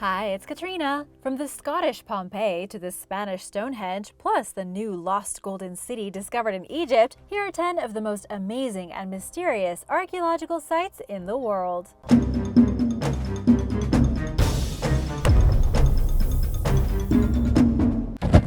Hi, it's Katrina. From the Scottish Pompei to the Spanish Stonehenge, plus the new lost golden city discovered in Egypt, here are 10 of the most amazing and mysterious archaeological sites in the world.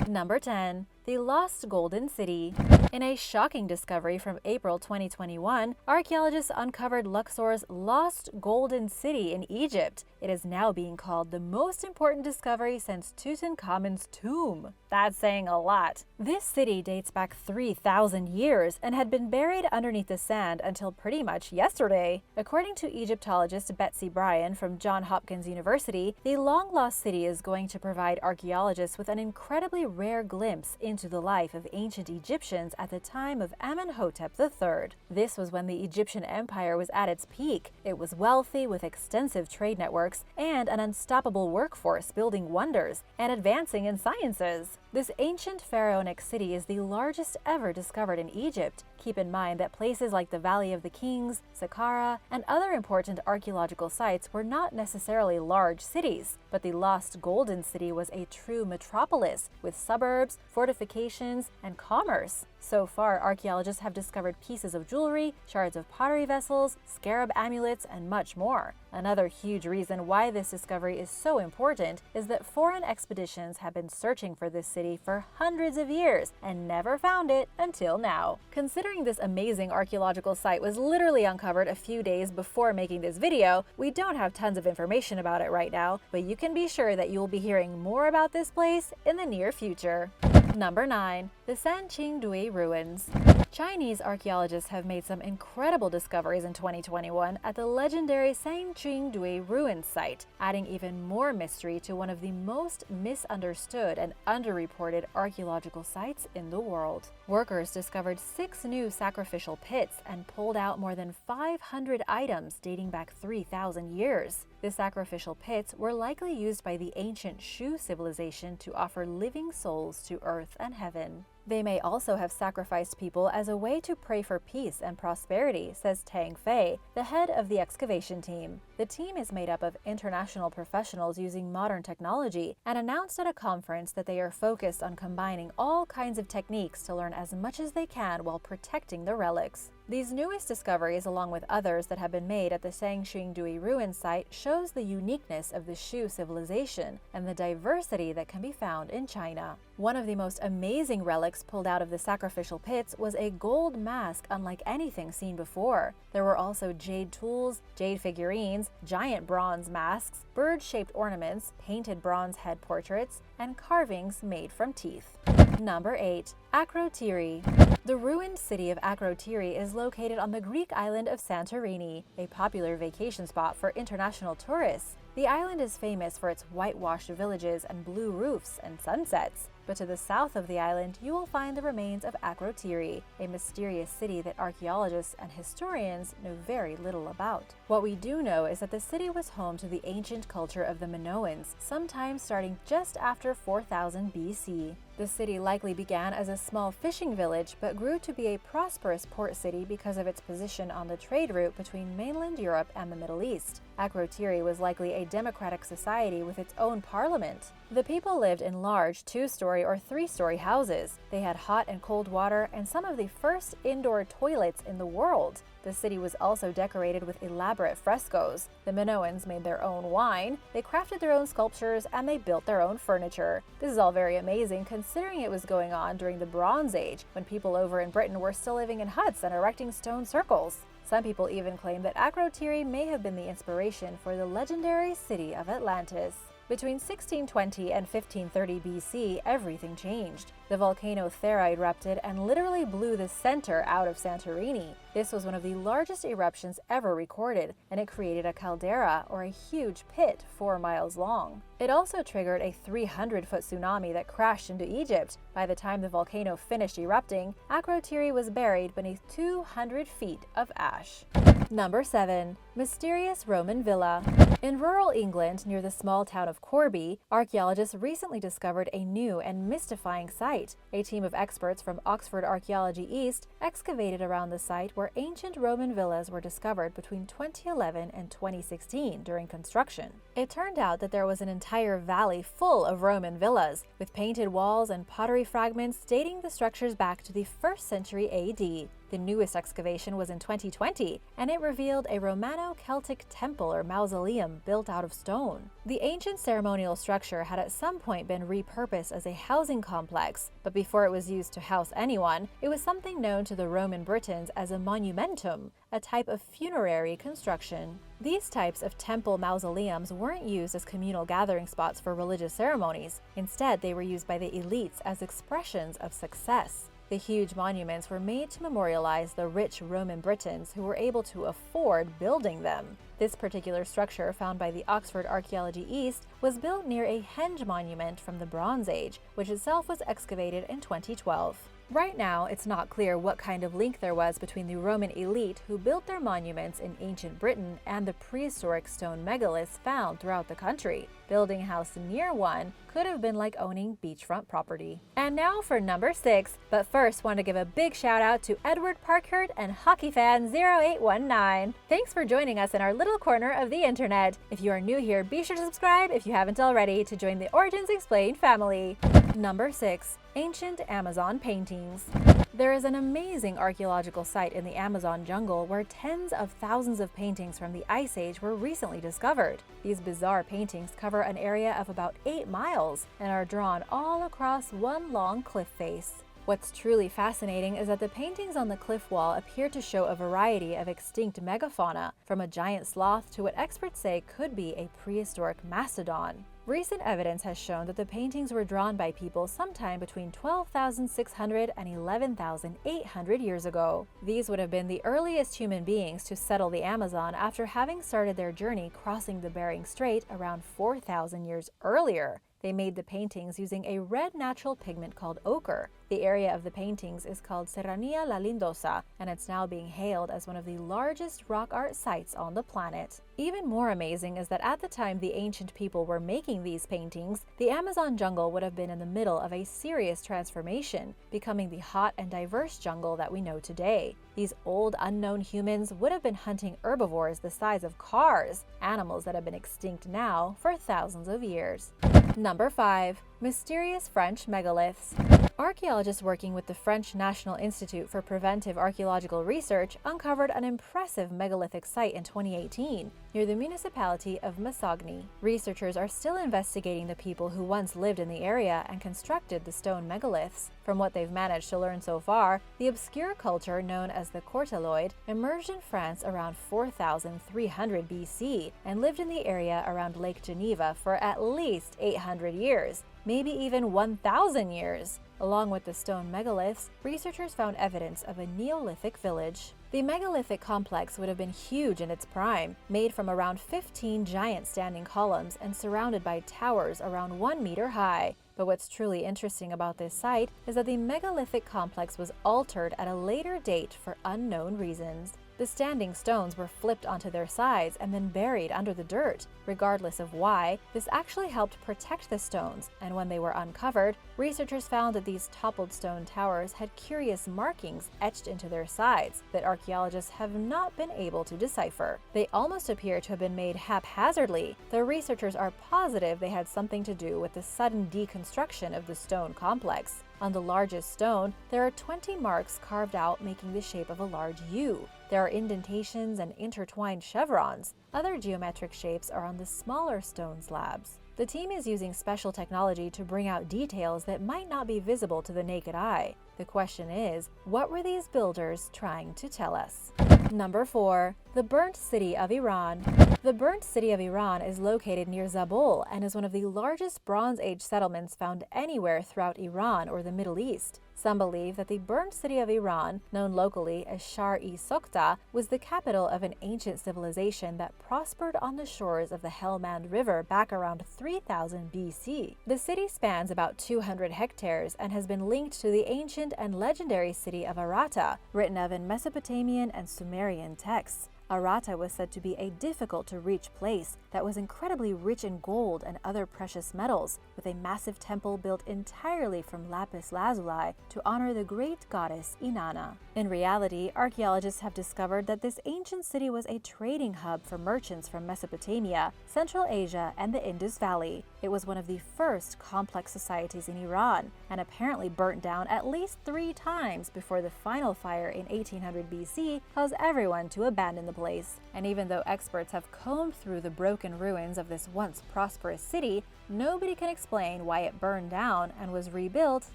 Number 10. The Lost Golden City. In a shocking discovery from April 2021, archaeologists uncovered Luxor's Lost Golden City in Egypt. It is now being called the most important discovery since Tutankhamun's tomb. That's saying a lot. This city dates back 3,000 years and had been buried underneath the sand until pretty much yesterday. According to Egyptologist Betsy Bryan from Johns Hopkins University, the long-lost city is going to provide archaeologists with an incredibly rare glimpse into the life of ancient Egyptians at the time of Amenhotep III. This was when the Egyptian empire was at its peak. It was wealthy with extensive trade networks and an unstoppable workforce building wonders and advancing in sciences. This ancient pharaonic city is the largest ever discovered in Egypt. Keep in mind that places like the Valley of the Kings, Saqqara, and other important archaeological sites were not necessarily large cities, but the Lost Golden City was a true metropolis with suburbs, fortifications, and commerce. So far, archaeologists have discovered pieces of jewelry, shards of pottery vessels, scarab amulets, and much more. Another huge reason why this discovery is so important is that foreign expeditions have been searching for this city for hundreds of years and never found it until now. Considering this amazing archaeological site was literally uncovered a few days before making this video, we don't have tons of information about it right now, but you can be sure that you will be hearing more about this place in the near future. Number 9. The Sanchingui Ruins. Chinese archaeologists have made some incredible discoveries in 2021 at the legendary Sanchingui Ruins site, adding even more mystery to one of the most misunderstood and underreported archaeological sites in the world. Workers discovered 6 new sacrificial pits and pulled out more than 500 items dating back 3,000 years. The sacrificial pits were likely used by the ancient Shu civilization to offer living souls to earth and heaven. They may also have sacrificed people as a way to pray for peace and prosperity, says Tang Fei, the head of the excavation team. The team is made up of international professionals using modern technology and announced at a conference that they are focused on combining all kinds of techniques to learn as much as they can while protecting the relics. These newest discoveries, along with others that have been made at the Sanchingui Ruins site, shows the uniqueness of the Shu civilization and the diversity that can be found in China. One of the most amazing relics pulled out of the sacrificial pits was a gold mask unlike anything seen before. There were also jade tools, jade figurines, giant bronze masks, bird-shaped ornaments, painted bronze head portraits, and carvings made from teeth. Number 8. Acrotiri. The ruined city of Acrotiri is located on the Greek island of Santorini, a popular vacation spot for international tourists. The island is famous for its whitewashed villages and blue roofs and sunsets. But to the south of the island, you will find the remains of Acrotiri, a mysterious city that archaeologists and historians know very little about. What we do know is that the city was home to the ancient culture of the Minoans, sometime starting just after 4000 BC. The city likely began as a small fishing village, but grew to be a prosperous port city because of its position on the trade route between mainland Europe and the Middle East. Acrotiri was likely a democratic society with its own parliament. The people lived in large 2-story or 3-story houses. They had hot and cold water and some of the first indoor toilets in the world. The city was also decorated with elaborate frescoes. The Minoans made their own wine, they crafted their own sculptures, and they built their own furniture. This is all very amazing considering it was going on during the Bronze Age, when people over in Britain were still living in huts and erecting stone circles. Some people even claim that Acrotiri may have been the inspiration for the legendary city of Atlantis. Between 1620 and 1530 BC, everything changed. The volcano Thera erupted and literally blew the center out of Santorini. This was one of the largest eruptions ever recorded, and it created a caldera, or a huge pit 4 miles long. It also triggered a 300-foot tsunami that crashed into Egypt. By the time the volcano finished erupting, Acrotiri was buried beneath 200 feet of ash. Number 7. Mysterious Roman Villa. In rural England, near the small town of Corby, archaeologists recently discovered a new and mystifying site. A team of experts from Oxford Archaeology East excavated around the site where ancient Roman villas were discovered between 2011 and 2016 during construction. It turned out that there was an entire valley full of Roman villas, with painted walls and pottery fragments dating the structures back to the 1st century AD. The newest excavation was in 2020, and it revealed a Romano-Celtic temple or mausoleum built out of stone. The ancient ceremonial structure had at some point been repurposed as a housing complex, but before it was used to house anyone, it was something known to the Roman Britons as a monumentum, a type of funerary construction. These types of temple mausoleums weren't used as communal gathering spots for religious ceremonies. Instead, they were used by the elites as expressions of success. The huge monuments were made to memorialize the rich Roman Britons who were able to afford building them. This particular structure, found by the Oxford Archaeology East, was built near a henge monument from the Bronze Age, which itself was excavated in 2012. Right now, it's not clear what kind of link there was between the Roman elite who built their monuments in ancient Britain and the prehistoric stone megaliths found throughout the country. Building a house near one could have been like owning beachfront property. And now for number 6, but first want to give a big shout out to Edward Parkhurst and HockeyFan0819. Thanks for joining us in our little corner of the internet. If you are new here, be sure to subscribe if you haven't already to join the Origins Explained family. Number 6. Ancient Amazon paintings. There is an amazing archaeological site in the Amazon jungle where tens of thousands of paintings from the Ice Age were recently discovered. These bizarre paintings cover an area of about 8 miles and are drawn all across one long cliff face. What's truly fascinating is that the paintings on the cliff wall appear to show a variety of extinct megafauna, from a giant sloth to what experts say could be a prehistoric mastodon. Recent evidence has shown that the paintings were drawn by people sometime between 12,600 and 11,800 years ago. These would have been the earliest human beings to settle the Amazon after having started their journey crossing the Bering Strait around 4,000 years earlier. They made the paintings using a red natural pigment called ochre. The area of the paintings is called Serranía La Lindosa, and it's now being hailed as one of the largest rock art sites on the planet. Even more amazing is that at the time the ancient people were making these paintings, the Amazon jungle would have been in the middle of a serious transformation, becoming the hot and diverse jungle that we know today. These old unknown humans would have been hunting herbivores the size of cars, animals that have been extinct now for thousands of years. Number 5. Mysterious French Megaliths. Archaeologists working with the French National Institute for Preventive Archaeological Research uncovered an impressive megalithic site in 2018 near the municipality of Massagny. Researchers are still investigating the people who once lived in the area and constructed the stone megaliths. From what they've managed to learn so far, the obscure culture known as the Korales emerged in France around 4,300 BC and lived in the area around Lake Geneva for at least 800 years, maybe even 1,000 years. Along with the stone megaliths, researchers found evidence of a Neolithic village. The megalithic complex would have been huge in its prime, made from around 15 giant standing columns and surrounded by towers around 1 meter high. But what's truly interesting about this site is that the megalithic complex was altered at a later date for unknown reasons. The standing stones were flipped onto their sides and then buried under the dirt. Regardless of why, this actually helped protect the stones, and when they were uncovered, researchers found that these toppled stone towers had curious markings etched into their sides that archaeologists have not been able to decipher. They almost appear to have been made haphazardly, though researchers are positive they had something to do with the sudden deconstruction of the stone complex. On the largest stone, there are 20 marks carved out making the shape of a large U. There are indentations and intertwined chevrons. Other geometric shapes are on the smaller stone slabs. The team is using special technology to bring out details that might not be visible to the naked eye. The question is, what were these builders trying to tell us? Number 4. The Burnt City of Iran. The Burnt City of Iran is located near Zabul and is one of the largest Bronze Age settlements found anywhere throughout Iran or the Middle East. Some believe that the Burnt City of Iran, known locally as Shar-e-Sokta, was the capital of an ancient civilization that prospered on the shores of the Helmand River back around 3000 BC. The city spans about 200 hectares and has been linked to the ancient and legendary city of Arata, written of in Mesopotamian and Sumerian texts. Arata was said to be a difficult-to-reach place that was incredibly rich in gold and other precious metals, with a massive temple built entirely from lapis lazuli to honor the great goddess Inanna. In reality, archaeologists have discovered that this ancient city was a trading hub for merchants from Mesopotamia, Central Asia, and the Indus Valley. It was one of the first complex societies in Iran, and apparently burnt down at least 3 times before the final fire in 1800 BC caused everyone to abandon the place. And even though experts have combed through the broken ruins of this once prosperous city, nobody can explain why it burned down and was rebuilt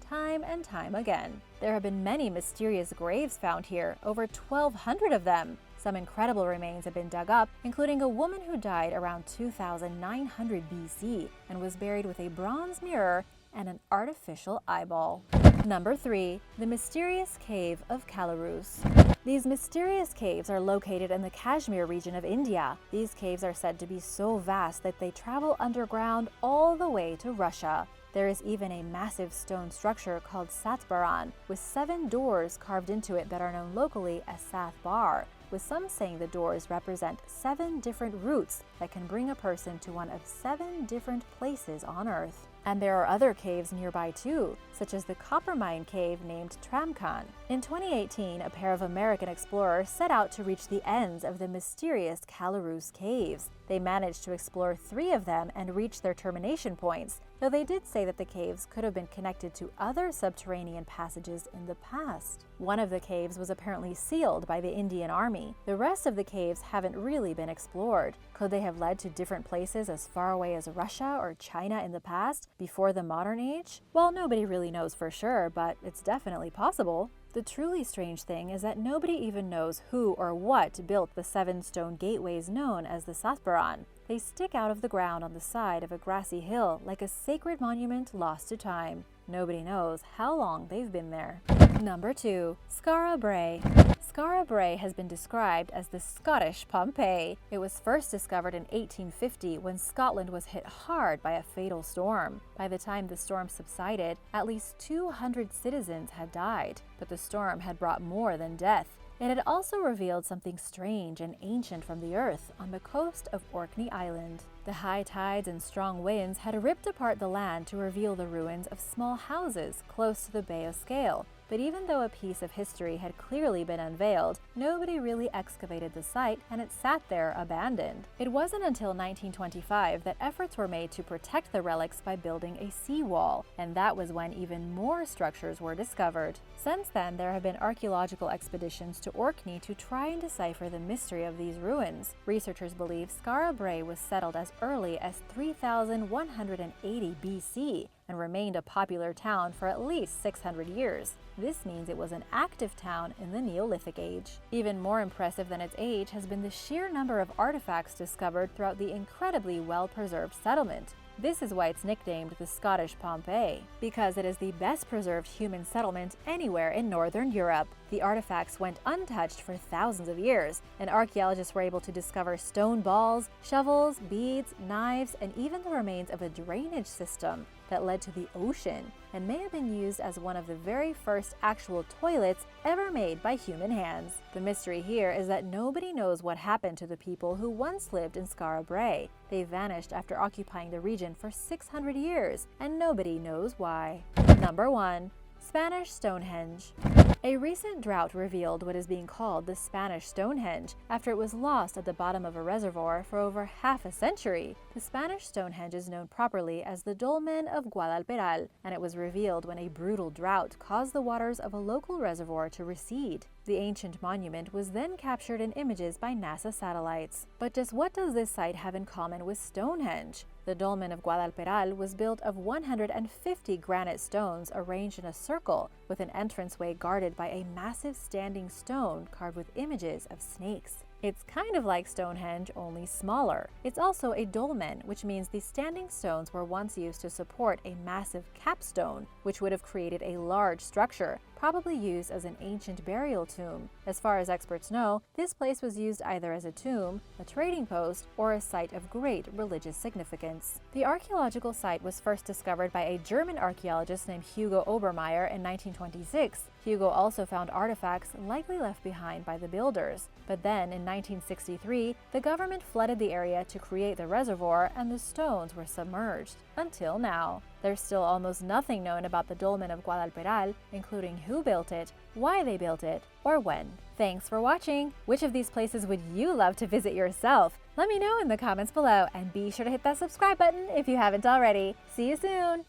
time and time again. There have been many mysterious graves found here, over 1,200 of them. Some incredible remains have been dug up, including a woman who died around 2900 BC and was buried with a bronze mirror and an artificial eyeball. Number 3. The mysterious cave of Korales. These mysterious caves are located in the Kashmir region of India. These caves are said to be so vast that they travel underground all the way to Russia. There is even a massive stone structure called Satbaran, with 7 doors carved into it that are known locally as Sath Bar, with some saying the doors represent 7 different routes that can bring a person to one of 7 different places on Earth. And there are other caves nearby too, such as the copper mine cave named Tramkan. In 2018, a pair of American explorers set out to reach the ends of the mysterious Korales caves. They managed to explore 3 of them and reach their termination points, though they did say that the caves could have been connected to other subterranean passages in the past. One of the caves was apparently sealed by the Indian Army. The rest of the caves haven't really been explored. Could they have led to different places as far away as Russia or China in the past, before the modern age? Well, nobody really knows for sure, but it's definitely possible. The truly strange thing is that nobody even knows who or what built the 7 stone gateways known as the Satbaran. They stick out of the ground on the side of a grassy hill like a sacred monument lost to time. Nobody knows how long they've been there. Number 2. Scarra Braey. Scarra Braey has been described as the Scottish Pompei. It was first discovered in 1850 when Scotland was hit hard by a fatal storm. By the time the storm subsided, at least 200 citizens had died, but the storm had brought more than death. It had also revealed something strange and ancient from the earth on the coast of Orkney Island. The high tides and strong winds had ripped apart the land to reveal the ruins of small houses close to the Bay of Scale. But even though a piece of history had clearly been unveiled, nobody really excavated the site and it sat there abandoned. It wasn't until 1925 that efforts were made to protect the relics by building a seawall, and that was when even more structures were discovered. Since then, there have been archaeological expeditions to Orkney to try and decipher the mystery of these ruins. Researchers believe Scarra Braey was settled as early as 3180 BC and remained a popular town for at least 600 years. This means it was an active town in the Neolithic age. Even more impressive than its age has been the sheer number of artifacts discovered throughout the incredibly well-preserved settlement. This is why it's nicknamed the Scottish Pompei, because it is the best preserved human settlement anywhere in Northern Europe. The artifacts went untouched for thousands of years, and archaeologists were able to discover stone balls, shovels, beads, knives, and even the remains of a drainage system that led to the ocean and may have been used as one of the very first actual toilets ever made by human hands. The mystery here is that nobody knows what happened to the people who once lived in Scarra Braey. They vanished after occupying the region for 600 years, and nobody knows why. Number 1. Spanish Stonehenge. A recent drought revealed what is being called the Spanish Stonehenge after it was lost at the bottom of a reservoir for over half a century. The Spanish Stonehenge is known properly as the Dolmen of Guadalperal, and it was revealed when a brutal drought caused the waters of a local reservoir to recede. The ancient monument was then captured in images by NASA satellites. But just what does this site have in common with Stonehenge? The Dolmen of Guadalperal was built of 150 granite stones arranged in a circle, with an entranceway guarded by a massive standing stone carved with images of snakes. It's kind of like Stonehenge, only smaller. It's also a dolmen, which means the standing stones were once used to support a massive capstone, which would have created a large structure, probably used as an ancient burial tomb. As far as experts know, this place was used either as a tomb, a trading post, or a site of great religious significance. The archaeological site was first discovered by a German archaeologist named Hugo Obermeier in 1926. Hugo also found artifacts likely left behind by the builders. But then, in 1963, the government flooded the area to create the reservoir and the stones were submerged. Until now. There's still almost nothing known about the dolmen of Guadalperal, including who built it, why they built it, or when. Thanks for watching! Which of these places would you love to visit yourself? Let me know in the comments below, and be sure to hit that subscribe button if you haven't already. See you soon!